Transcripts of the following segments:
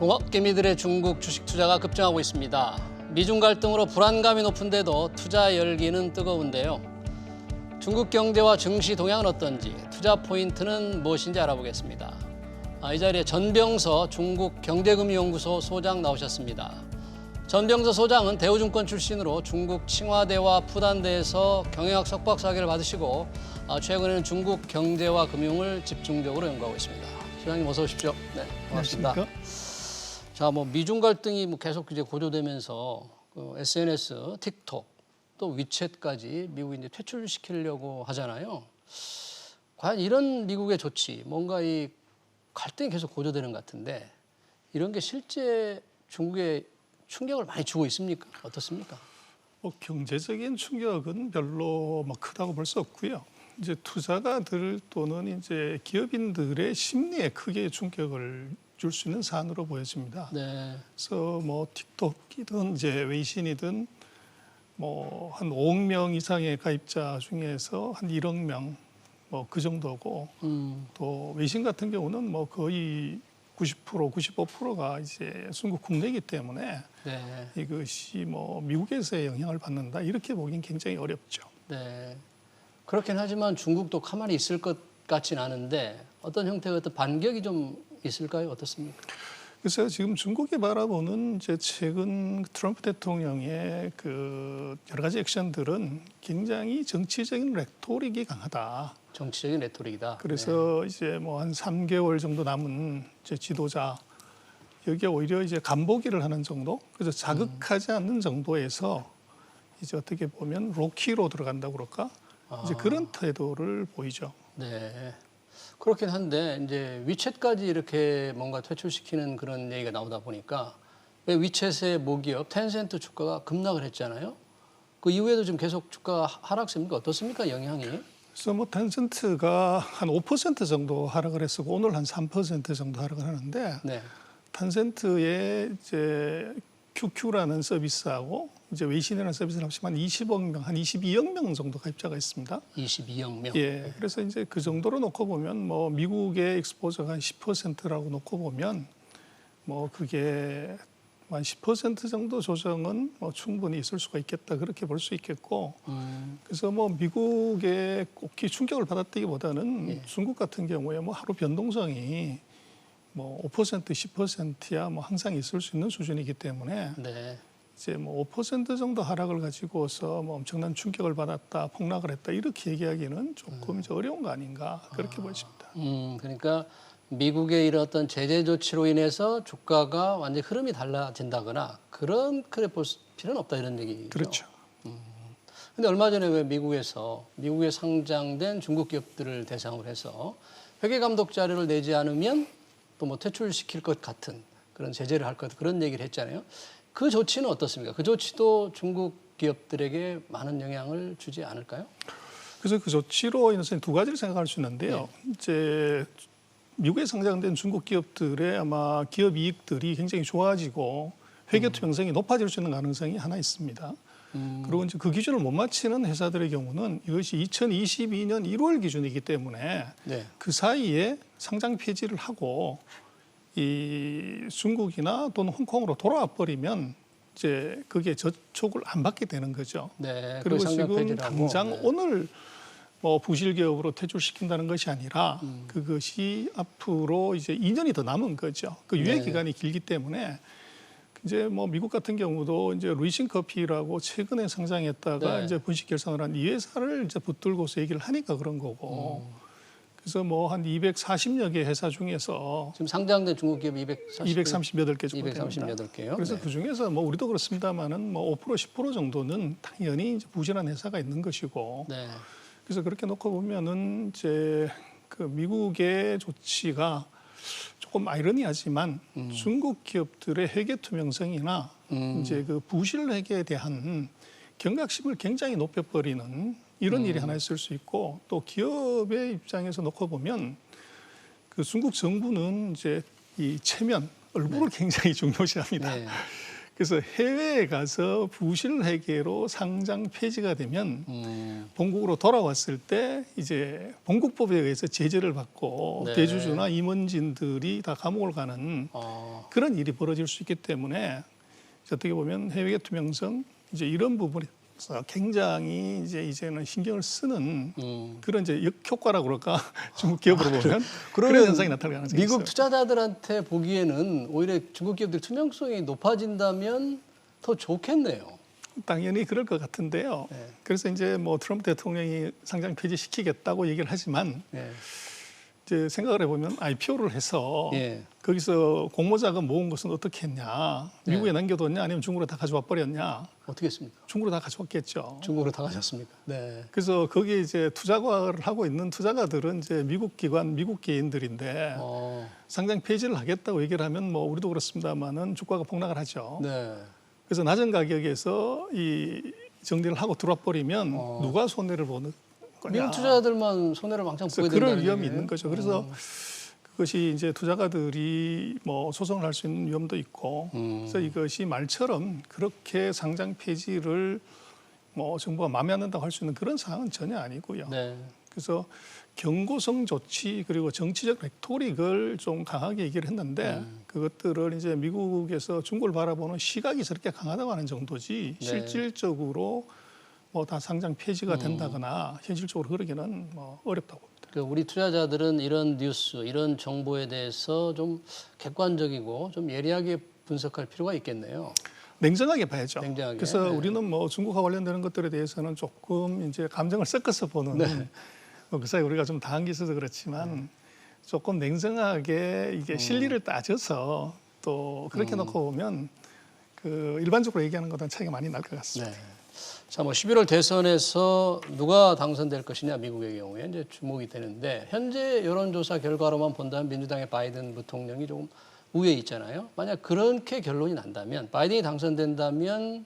동학개미들의 중국 주식 투자가 급증하고 있습니다. 미중 갈등으로 불안감이 높은데도 투자 열기는 뜨거운데요. 중국 경제와 증시 동향은 어떤지, 투자 포인트는 무엇인지 알아보겠습니다. 이 자리에 전병서 중국경제금융연구소 소장 나오셨습니다. 전병서 소장은 대우증권 출신으로 중국 칭화대와 푸단대에서 경영학 석박사학위를 받으시고 최근에는 중국 경제와 금융을 집중적으로 연구하고 있습니다. 소장님 어서 오십시오. 네, 반갑습니다. 안녕하십니까? 자, 미중 갈등이 계속 이제 고조되면서 SNS, 틱톡, 또 위챗까지 미국이 이제 퇴출시키려고 하잖아요. 과연 이런 미국의 조치, 뭔가 이 갈등이 계속 고조되는 것 같은데 이런 게 실제 중국에 충격을 많이 주고 있습니까? 어떻습니까? 경제적인 충격은 별로 크다고 볼 수 없고요. 이제 투자가들 또는 이제 기업인들의 심리에 크게 충격을 줄 수 있는 사안으로 보여집니다. 네. 그래서 틱톡이든 이제 웨이신이든 한 5억 명 이상의 가입자 중에서 한 1억 명 그 정도고 또 웨이신 같은 경우는 거의 90%, 95%가 이제 중국 국내이기 때문에 네. 이것이 미국에서의 영향을 받는다 이렇게 보기는 굉장히 어렵죠. 네. 그렇긴 하지만 중국도 가만히 있을 것 같진 않은데 어떤 형태의 어떤 반격이 좀 있을까요? 어떻습니까? 그래서 지금 중국이 바라보는 이제 최근 트럼프 대통령의 여러 가지 액션들은 굉장히 정치적인 레토릭이 강하다. 정치적인 레토릭이다. 그래서 이제 한 3개월 정도 남은 이제 지도자 여기에 오히려 이제 간보기를 하는 정도, 그래서 자극하지 않는 정도에서 이제 어떻게 보면 로키로 들어간다고 그럴까? 이제 그런 태도를 보이죠. 네. 그렇긴 한데 이제 위챗까지 이렇게 뭔가 퇴출시키는 그런 얘기가 나오다 보니까 왜 위챗의 모기업 텐센트 주가가 급락을 했잖아요. 그 이후에도 지금 계속 주가 하락세입니까? 어떻습니까? 영향이? 그래서 텐센트가 한 5% 정도 하락을 했었고 오늘 한 3% 정도 하락을 하는데 네. 텐센트의 이제 QQ라는 서비스하고 이제 웨이신이라는 서비스를 합치면 한 20억 명, 한 22억 명 정도 가입자가 있습니다. 22억 명. 예, 그래서 이제 그 정도로 놓고 보면 미국의 익스포저가 한 10%라고 놓고 보면 그게 한 10% 정도 조정은 충분히 있을 수가 있겠다 그렇게 볼 수 있겠고 그래서 미국에 꼭히 충격을 받았다기보다는 중국 같은 경우에 하루 변동성이 5% 10%야 항상 있을 수 있는 수준이기 때문에 네. 이제 5% 정도 하락을 가지고서 엄청난 충격을 받았다, 폭락을 했다 이렇게 얘기하기는 조금 이제 어려운 거 아닌가 그렇게 보여집니다. 그러니까 미국의 이런 어떤 제재 조치로 인해서 주가가 완전히 흐름이 달라진다거나 그렇게 볼 필요는 없다 이런 얘기죠. 그렇죠. 근데 얼마 전에 왜 미국에 상장된 중국 기업들을 대상으로 해서 회계 감독 자료를 내지 않으면 또 퇴출시킬 것 같은 그런 제재를 할 것 그런 얘기를 했잖아요. 그 조치는 어떻습니까? 그 조치도 중국 기업들에게 많은 영향을 주지 않을까요? 그래서 그 조치로 인해서 두 가지를 생각할 수 있는데요. 네. 이제 미국에 상장된 중국 기업들의 아마 기업 이익들이 굉장히 좋아지고 회계 투명성이 높아질 수 있는 가능성이 하나 있습니다. 그리고 이제 그 기준을 못 맞추는 회사들의 경우는 이것이 2022년 1월 기준이기 때문에 네. 그 사이에 상장 폐지를 하고 이 중국이나 또는 홍콩으로 돌아와 버리면 이제 그게 저촉을 안 받게 되는 거죠. 네. 그리고 상장 지금 폐지를 하고, 당장 네. 오늘 부실 기업으로 퇴출시킨다는 것이 아니라 그것이 앞으로 이제 2년이 더 남은 거죠. 그 유예 네. 기간이 길기 때문에 이제 미국 같은 경우도 이제 루이싱 커피라고 최근에 상장했다가 네. 이제 분식 결산을 한 이 회사를 이제 붙들고서 얘기를 하니까 그런 거고. 그래서 한 240여 개 회사 중에서 지금 상장된 중국 기업 238개 정도 됩니다. 238개요. 그래서 네. 그 중에서 우리도 그렇습니다만은 5% 10% 정도는 당연히 이제 부실한 회사가 있는 것이고. 네. 그래서 그렇게 놓고 보면은 이제 그 미국의 조치가 조금 아이러니하지만 중국 기업들의 회계 투명성이나 이제 그 부실 회계에 대한 경각심을 굉장히 높여버리는 이런 일이 하나 있을 수 있고 또 기업의 입장에서 놓고 보면 그 중국 정부는 이제 이 체면, 얼굴을 굉장히 중요시합니다. 네. 그래서 해외에 가서 부실 회계로 상장 폐지가 되면 본국으로 돌아왔을 때 이제 본국법에 의해서 제재를 받고 네. 대주주나 임원진들이 다 감옥을 가는 그런 일이 벌어질 수 있기 때문에 어떻게 보면 해외 투명성 이제 이런 부분에서 굉장히 이제는 신경을 쓰는 그런 이제 역효과라고 그럴까 중국 기업으로 보면 그런 현상이 나타날 가능성이 미국 있어요. 투자자들한테 보기에는 오히려 중국 기업들 투명성이 높아진다면 더 좋겠네요. 당연히 그럴 것 같은데요. 네. 그래서 이제 뭐 트럼프 대통령이 상장 폐지시키겠다고 얘기를 하지만 예. 이제 생각을 해보면 IPO를 해서 예. 거기서 공모자금 모은 것은 어떻게 했냐? 미국에 네. 남겨뒀냐? 아니면 중국으로 다 가져와 버렸냐? 어떻게 했습니까? 중국으로 다 가져왔겠죠. 중국으로 다 가셨습니까? 네. 그래서 거기에 이제 투자를 하고 있는 투자가들은 이제 미국 기관, 미국 개인들인데 상장 폐지를 하겠다고 얘기를 하면 뭐 우리도 그렇습니다만은 주가가 폭락을 하죠. 네. 그래서 낮은 가격에서 이 정리를 하고 들어와 버리면 누가 손해를 보는 거냐? 미국 투자자들만 손해를 왕창 보게 그럴 된다는 위험이 얘기예요? 있는 거죠. 그래서 그것이 이제 투자가들이 뭐 소송을 할 수 있는 위험도 있고, 그래서 이것이 말처럼 그렇게 상장 폐지를 뭐 정부가 마음에 안 든다고 할 수 있는 그런 상황은 전혀 아니고요. 네. 그래서 경고성 조치 그리고 정치적 레토릭을 좀 강하게 얘기를 했는데 그것들을 이제 미국에서 중국을 바라보는 시각이 저렇게 강하다고 하는 정도지 네. 실질적으로 뭐 다 상장 폐지가 된다거나 현실적으로 그러기는 뭐 어렵다고 봅니다. 그 우리 투자자들은 이런 뉴스, 이런 정보에 대해서 좀 객관적이고 좀 예리하게 분석할 필요가 있겠네요. 냉정하게 봐야죠. 냉정하게. 그래서 네. 우리는 뭐 중국과 관련되는 것들에 대해서는 조금 이제 감정을 섞어서 보는 그 사이 우리가 좀 당한 게 있어서 그렇지만 조금 냉정하게 이게 실리를 따져서 또 그렇게 놓고 보면 그 일반적으로 얘기하는 것과는 차이가 많이 날 것 같습니다. 네. 자, 뭐 11월 대선에서 누가 당선될 것이냐 미국의 경우에 이제 주목이 되는데 현재 여론조사 결과로만 본다면 민주당의 바이든 부통령이 조금 우위에 있잖아요. 만약 그렇게 결론이 난다면 바이든이 당선된다면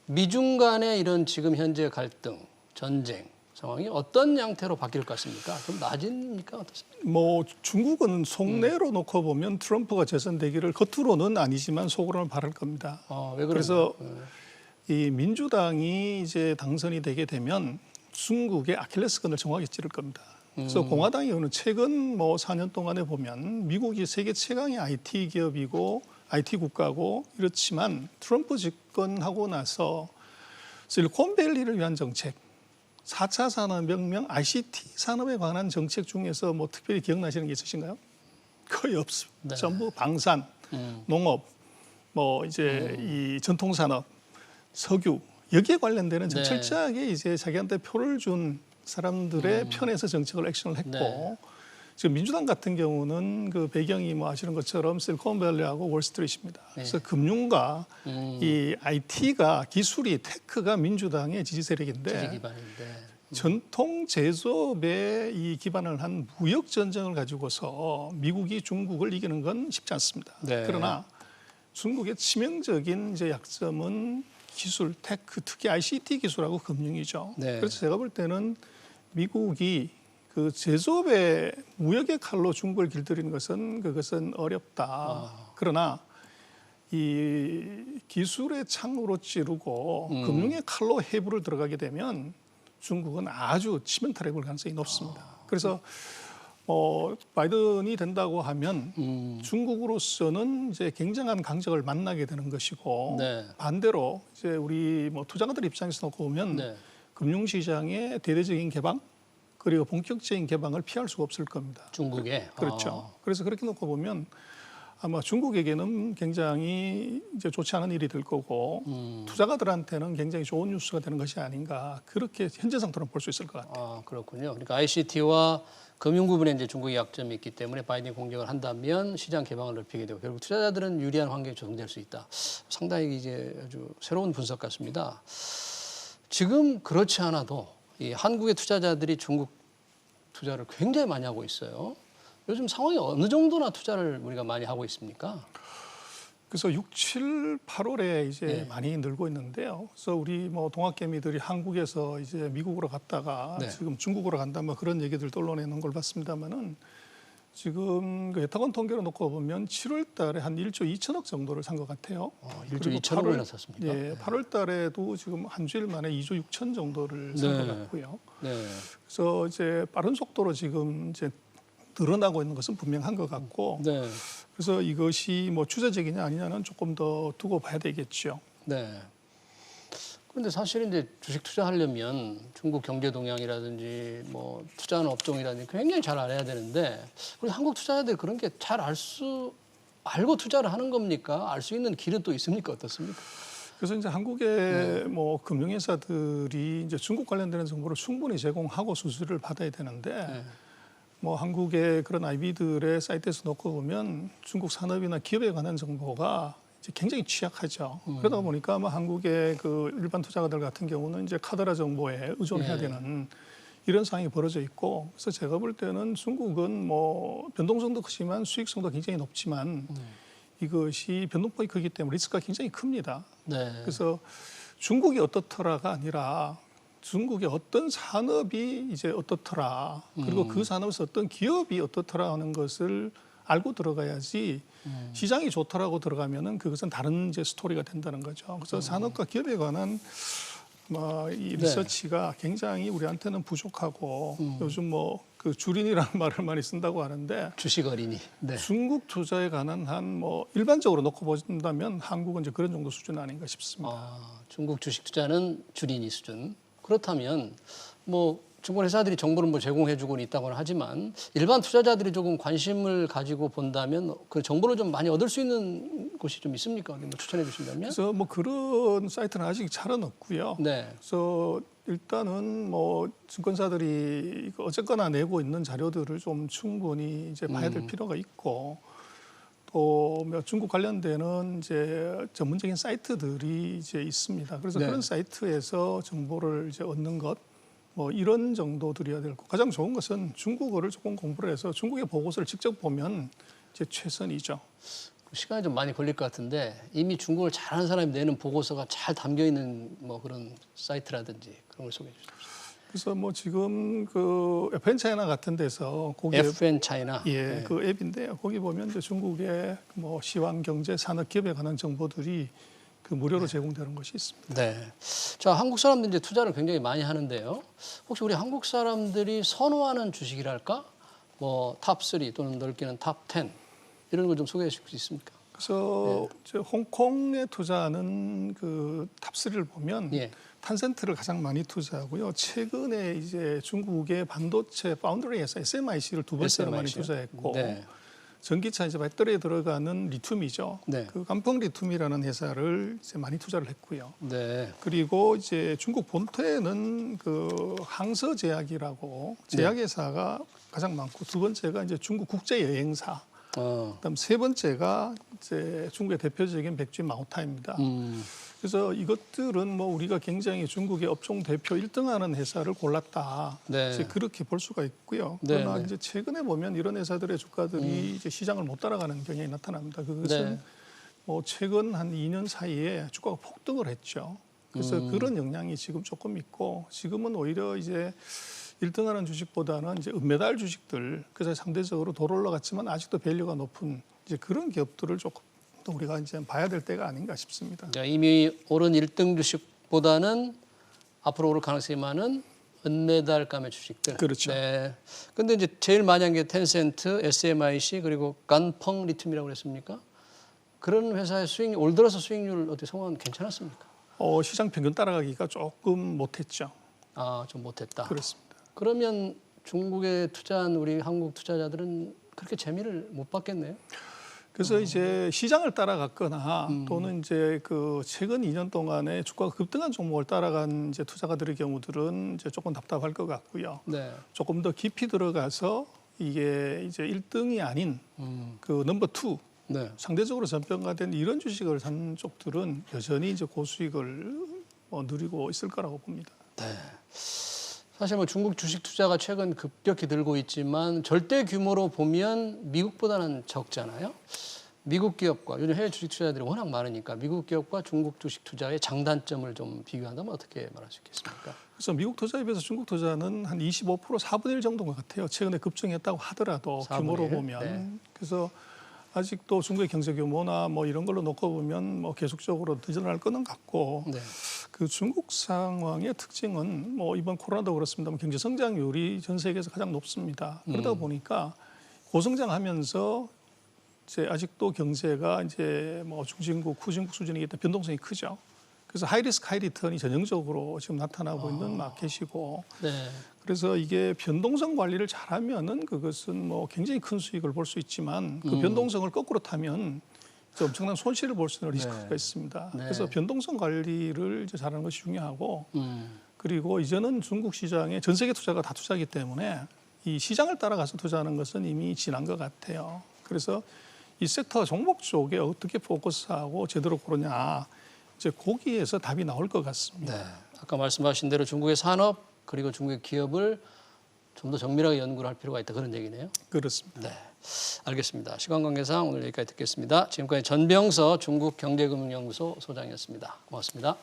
미중 간의 이런 지금 현재 갈등, 전쟁 상황이 어떤 양태로 바뀔 것 같습니까? 좀 나아집니까? 어떻습니까? 뭐 중국은 속내로 놓고 보면 트럼프가 재선되기를 겉으로는 아니지만 속으로는 바랄 겁니다. 왜 그래서 이 민주당이 이제 당선이 되게 되면 중국의 아킬레스건을 정확히 찌를 겁니다. 그래서 공화당이 오늘 최근 뭐 4년 동안에 보면 미국이 세계 최강의 IT 기업이고 IT 국가고 이렇지만 트럼프 집권하고 나서 실리콘밸리를 위한 정책, 4차 산업혁명 ICT 산업에 관한 정책 중에서 뭐 특별히 기억나시는 게 있으신가요? 거의 없습니다. 네. 전부 방산, 농업, 뭐 이제 이 전통산업, 석유 여기에 관련되는 네. 철저하게 이제 자기한테 표를 준 사람들의 편에서 정책을 액션을 했고 네. 지금 민주당 같은 경우는 그 배경이 뭐 아시는 것처럼 실리콘밸리하고 월스트리트입니다. 그래서 금융과 이 IT가 기술이 테크가 민주당의 지지 세력인데 지지 기반인데. 전통 제조업에 이 기반을 한 무역 전쟁을 가지고서 미국이 중국을 이기는 건 쉽지 않습니다. 네. 그러나 중국의 치명적인 이제 약점은 기술, 테크, 특히 ICT 기술하고 금융이죠. 네. 그래서 제가 볼 때는 미국이 그 제조업의 무역의 칼로 중국을 길들이는 것은 그것은 어렵다. 그러나 이 기술의 창으로 찌르고 금융의 칼로 해부를 들어가게 되면 중국은 아주 치명타를 입을 가능성이 높습니다. 그래서 바이든이 된다고 하면 중국으로서는 이제 굉장한 강적을 만나게 되는 것이고 네. 반대로 이제 우리 뭐 투자가들 입장에서 놓고 보면 네. 금융시장의 대대적인 개방 그리고 본격적인 개방을 피할 수가 없을 겁니다. 중국에. 그렇죠. 그래서 그렇게 놓고 보면 아마 중국에게는 굉장히 이제 좋지 않은 일이 될 거고 투자가들한테는 굉장히 좋은 뉴스가 되는 것이 아닌가 그렇게 현재 상태로 볼 수 있을 것 같아요. 그렇군요. 그러니까 ICT와 금융 부분에 이제 중국의 약점이 있기 때문에 바이든이 공격을 한다면 시장 개방을 넓히게 되고 결국 투자자들은 유리한 환경이 조성될 수 있다. 상당히 이제 아주 새로운 분석 같습니다. 지금 그렇지 않아도 이 한국의 투자자들이 중국 투자를 굉장히 많이 하고 있어요. 요즘 상황이 어느 정도나 투자를 우리가 많이 하고 있습니까? 그래서 6, 7, 8월에 이제 네. 많이 늘고 있는데요. 그래서 우리 뭐 동학개미들이 한국에서 이제 미국으로 갔다가 네. 지금 중국으로 간다 뭐 그런 얘기들 떠올려내는 걸 봤습니다만은 지금 그 예탁원 통계로 놓고 보면 7월 달에 한 1조 2천억 정도를 산 것 같아요. 1조 2천억이나 샀습니까? 예, 8월 달에도 지금 한 주일 만에 2조 6천 정도를 산 것 네. 같고요. 네. 그래서 이제 빠른 속도로 지금 이제 늘어나고 있는 것은 분명한 것 같고, 네. 그래서 이것이 뭐 추세적이냐 아니냐는 조금 더 두고 봐야 되겠죠. 네. 그런데 사실 이제 주식 투자하려면 중국 경제 동향이라든지 뭐 투자하는 업종이라든지 굉장히 잘 알아야 되는데 우리 한국 투자자들 그런 게 잘 알고 투자를 하는 겁니까? 알 수 있는 길은 또 있습니까? 어떻습니까? 그래서 이제 한국의 뭐 금융회사들이 이제 중국 관련되는 정보를 충분히 제공하고 수수료를 받아야 되는데 뭐 한국의 그런 IB들의 사이트에서 놓고 보면 중국 산업이나 기업에 관한 정보가 이제 굉장히 취약하죠. 그러다 보니까 뭐 한국의 그 일반 투자가들 같은 경우는 이제 카더라 정보에 의존해야 되는 이런 상황이 벌어져 있고, 그래서 제가 볼 때는 중국은 뭐 변동성도 크지만 수익성도 굉장히 높지만 이것이 변동폭이 크기 때문에 리스크가 굉장히 큽니다. 네. 그래서 중국이 어떻더라가 아니라 중국의 어떤 산업이 이제 어떻더라, 그리고 그 산업에서 어떤 기업이 어떻더라 하는 것을 알고 들어가야지 시장이 좋더라고 들어가면은 그것은 다른 이제 스토리가 된다는 거죠. 그래서 산업과 기업에 관한 이 리서치가 굉장히 우리한테는 부족하고 요즘 뭐 그 주린이라는 말을 많이 쓴다고 하는데 주식 어린이. 네. 중국 투자에 관한 한 뭐 일반적으로 놓고 본다면 한국은 이제 그런 정도 수준 아닌가 싶습니다. 중국 주식 투자는 주린이 수준. 그렇다면 뭐 중국 회사들이 정보를 뭐 제공해주고는 있다고는 하지만 일반 투자자들이 조금 관심을 가지고 본다면 그 정보를 좀 많이 얻을 수 있는 곳이 좀 있습니까? 어디 뭐 추천해 주신다면? 그래서 뭐 그런 사이트는 아직 잘은 없고요. 네. 그래서 일단은 뭐 증권사들이 어쨌거나 내고 있는 자료들을 좀 충분히 이제 봐야 될 필요가 있고, 또 뭐 중국 관련되는 이제 전문적인 사이트들이 이제 있습니다. 그래서 네. 그런 사이트에서 정보를 이제 얻는 것, 뭐 이런 정도들이어야 되고, 가장 좋은 것은 중국어를 조금 공부를 해서 중국의 보고서를 직접 보면 이제 최선이죠. 시간이 좀 많이 걸릴 것 같은데 이미 중국을 잘하는 사람이 내는 보고서가 잘 담겨 있는 뭐 그런 사이트라든지 그런 걸 소개해 주십시오. 그래서 뭐 지금 그 FN 차이나 같은 데서 거기 FN 차이나. 예, 그 앱인데요. 거기 보면 이제 중국의 뭐 시황, 경제, 산업, 기업에 관한 정보들이 그 무료로 제공되는 것이 있습니다. 네. 자, 한국 사람들 이제 투자를 굉장히 많이 하는데요. 혹시 우리 한국 사람들이 선호하는 주식이랄까? 뭐 탑 3 또는 넓게는 탑 10 이런 걸 좀 소개해 주실 수 있습니까? 그래서 이제 홍콩에 투자하는 그 탑3를 보면 예. 탄센트를 가장 많이 투자하고요. 최근에 이제 중국의 반도체 파운드리 회사 SMIC를 두 번째로 많이 SMIC 요? 투자했고, 네. 전기차 이제 배터리에 들어가는 리튬이죠. 네. 그 감펑 리튬이라는 회사를 이제 많이 투자를 했고요. 네. 그리고 이제 중국 본토에는 그 항서제약이라고 제약회사가 가장 많고, 두 번째가 이제 중국 국제여행사, 그다음 세 번째가 이제 중국의 대표적인 백주인 마오타입니다. 그래서 이것들은 뭐 우리가 굉장히 중국의 업종 대표 1등하는 회사를 골랐다. 네. 이제 그렇게 볼 수가 있고요. 네, 그러나 네. 이제 최근에 보면 이런 회사들의 주가들이 이제 시장을 못 따라가는 경향이 나타납니다. 그것은 네. 뭐 최근 한 2년 사이에 주가가 폭등을 했죠. 그래서 그런 영향이 지금 조금 있고, 지금은 오히려 이제 1등하는 주식보다는 이제 은메달 주식들, 그래서 상대적으로 덜 올라갔지만 아직도 밸류가 높은 이제 그런 기업들을 조금 더 우리가 이제 봐야 될 때가 아닌가 싶습니다. 이미 오른 1등 주식보다는 앞으로 오를 가능성이 많은 은메달감의 주식들. 그렇죠. 네. 근데 이제 제일 많이 한 게 텐센트, SMIC 그리고 간펑 리튬이라고 그랬습니까? 그런 회사의 수익 올 들어서 수익률 어떻게 상황은 괜찮았습니까? 시장 평균 따라가기가 조금 못했죠. 좀 못했다. 그렇습니다. 그러면 중국에 투자한 우리 한국 투자자들은 그렇게 재미를 못 받겠네요. 그래서 이제 시장을 따라갔거나 또는 이제 그 최근 2년 동안에 주가가 급등한 종목을 따라간 이제 투자가들의 경우들은 이제 조금 답답할 것 같고요. 네. 조금 더 깊이 들어가서 이게 이제 1등이 아닌 그 넘버 2 네. 상대적으로 전평가된 이런 주식을 산 쪽들은 여전히 이제 고수익을 누리고 있을 거라고 봅니다. 네. 사실 뭐 중국 주식 투자가 최근 급격히 늘고 있지만 절대 규모로 보면 미국보다는 적잖아요. 미국 기업과 요즘 해외 주식 투자자들이 워낙 많으니까 미국 기업과 중국 주식 투자의 장단점을 좀 비교한다면 어떻게 말할 수 있겠습니까? 그래서 미국 투자에 비해서 중국 투자는 한 25% 4분의 1 정도인 것 같아요. 최근에 급증했다고 하더라도 4분의 규모로 1? 보면. 네. 그래서 아직도 중국의 경제 규모나 뭐 이런 걸로 놓고 보면 뭐 계속적으로 늘어날 거는 같고 네. 그 중국 상황의 특징은 뭐 이번 코로나도 그렇습니다만 경제 성장률이 전 세계에서 가장 높습니다. 그러다 보니까 고성장하면서 이제 아직도 경제가 이제 뭐 중진국, 후진국 수준이기 때문에 변동성이 크죠. 그래서 하이리스크 하이리턴이 전형적으로 지금 나타나고 있는 마켓이고 네. 그래서 이게 변동성 관리를 잘하면은 그것은 뭐 굉장히 큰 수익을 볼 수 있지만 그 변동성을 거꾸로 타면 이제 엄청난 손실을 볼 수 있는 리스크가 있습니다. 네. 그래서 변동성 관리를 이제 잘하는 것이 중요하고 음. 그리고 이제는 중국 시장에 전 세계 투자가 다 투자하기 때문에 이 시장을 따라가서 투자하는 것은 이미 지난 것 같아요. 그래서 이 섹터 종목 쪽에 어떻게 포커스하고 제대로 고르냐 이제 거기에서 답이 나올 것 같습니다. 네. 아까 말씀하신 대로 중국의 산업 그리고 중국의 기업을 좀 더 정밀하게 연구를 할 필요가 있다 그런 얘기네요. 그렇습니다. 네. 알겠습니다. 시간 관계상 오늘 여기까지 듣겠습니다. 지금까지 전병서 중국경제금융연구소 소장이었습니다. 고맙습니다.